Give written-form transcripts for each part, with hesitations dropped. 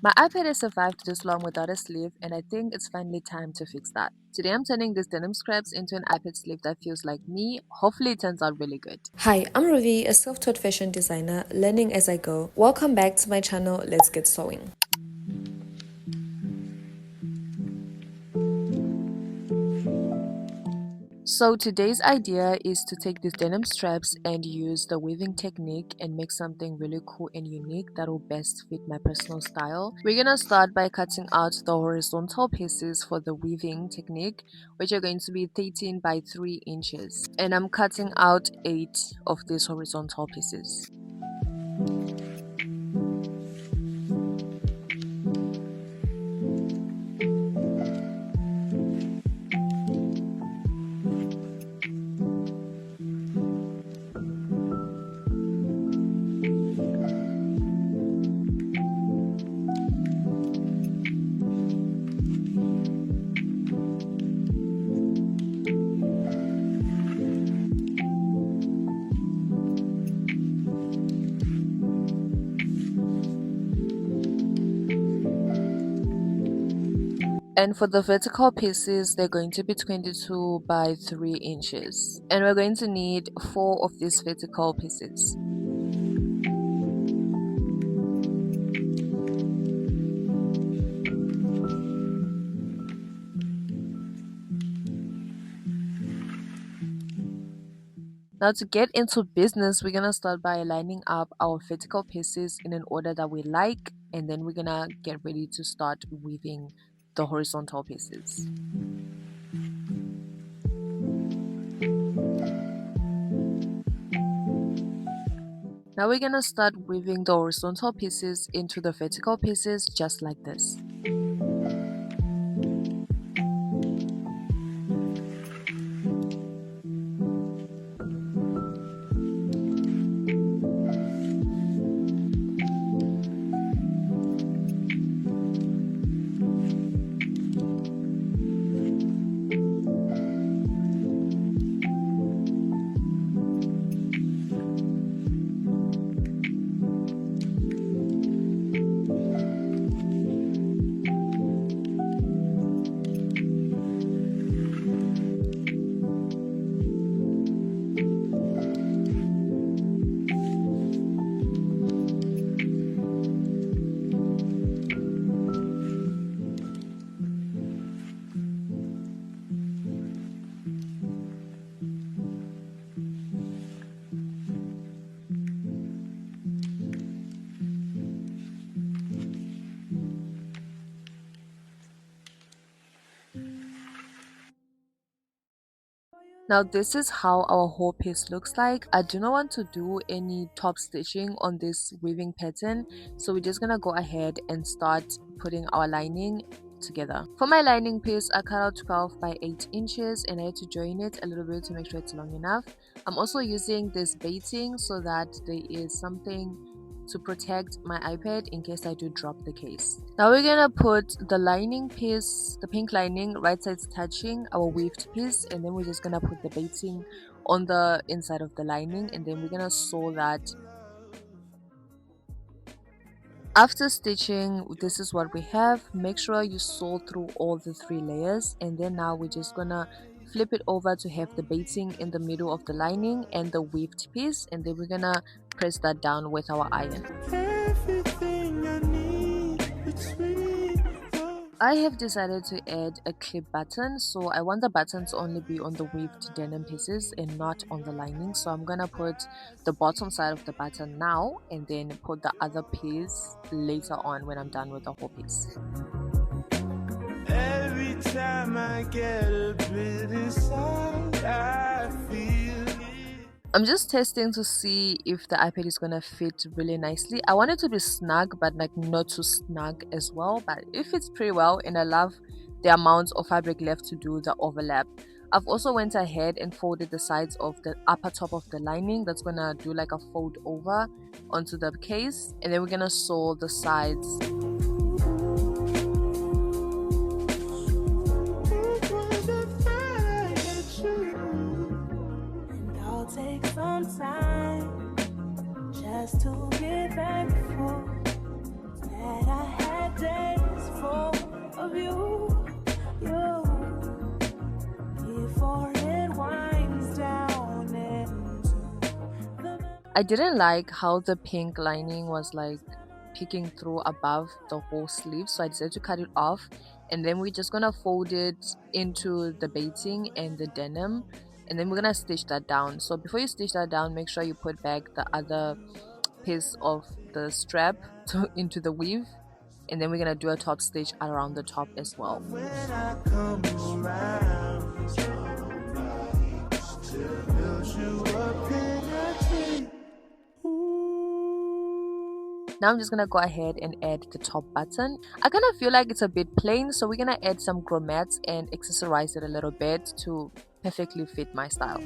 My iPad has survived this long without a sleeve, and I think it's finally time to fix that. Today I'm turning these denim scraps into an iPad sleeve that feels like me. Hopefully it turns out really good. Hi, I'm Ravi, a self-taught fashion designer, learning as I go. Welcome back to my channel, Let's Get Sewing. So today's idea is to take these denim straps and use the weaving technique and make something really cool and unique that will best fit my personal style. We're gonna start by cutting out the horizontal pieces for the weaving technique, which are going to be 13 by 3 inches, and I'm cutting out 8 of these horizontal pieces. And for the vertical pieces, they're going to be 22 by 3 inches. And we're going to need 4 of these vertical pieces. Now to get into business, we're gonna start by lining up our vertical pieces in an order that we like, and then we're gonna get ready to start weaving the horizontal pieces. Now we're gonna start weaving the horizontal pieces into the vertical pieces just like this. Now this is how our whole piece looks like. I do not want to do any top stitching on this weaving pattern, so we're just gonna go ahead and start putting our lining together. For my lining piece, I cut out 12 by 8 inches and I had to join it a little bit to make sure it's long enough. I'm also using this baiting so that there is something to protect my iPad in case I do drop the case. Now we're gonna put the lining piece, the pink lining, right sides touching our weaved piece, and then we're just gonna put the baiting on the inside of the lining, and then we're gonna sew that. After stitching, this is what we have. Make sure you sew through all the 3 layers, and then now we're just gonna flip it over to have the baiting in the middle of the lining and the weaved piece, and then we're gonna press that down with our iron. I have decided to add a clip button, so I want the button to only be on the weaved denim pieces and not on the lining. So I'm gonna put the bottom side of the button now and then put the other piece later on when I'm done with the whole piece. Every time I get a bit inside, I feel I'm just testing to see if the iPad is gonna fit really nicely. I want it to be snug, but like not too snug as well. But it fits pretty well, and I love the amount of fabric left to do the overlap. I've also went ahead and folded the sides of the upper top of the lining. That's gonna do like a fold over onto the case, and then we're gonna sew the sides. Take some time just to get back before that I had I didn't like how the pink lining was like peeking through above the whole sleeve, so I decided to cut it off, and then we're just gonna fold it into the baiting and the denim, and then we're gonna stitch that down. So before you stitch that down, make sure you put back the other piece of the strap into the weave, and then we're gonna do a top stitch around the top as well. When I come around, still build you up in a tree. Now I'm just gonna go ahead and add the top button. I kind of feel like it's a bit plain, so we're gonna add some grommets and accessorize it a little bit to perfectly fit my style.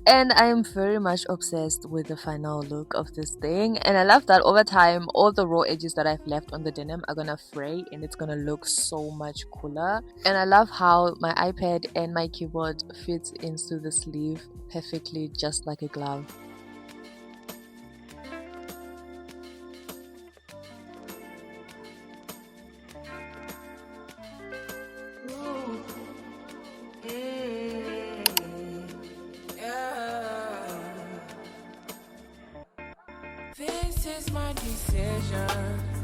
And I am very much obsessed with the final look of this thing, and I love that over time all the raw edges that I've left on the denim are gonna fray and it's gonna look so much cooler. And I love how my iPad and my keyboard fits into the sleeve perfectly, just like a glove. This is my decision.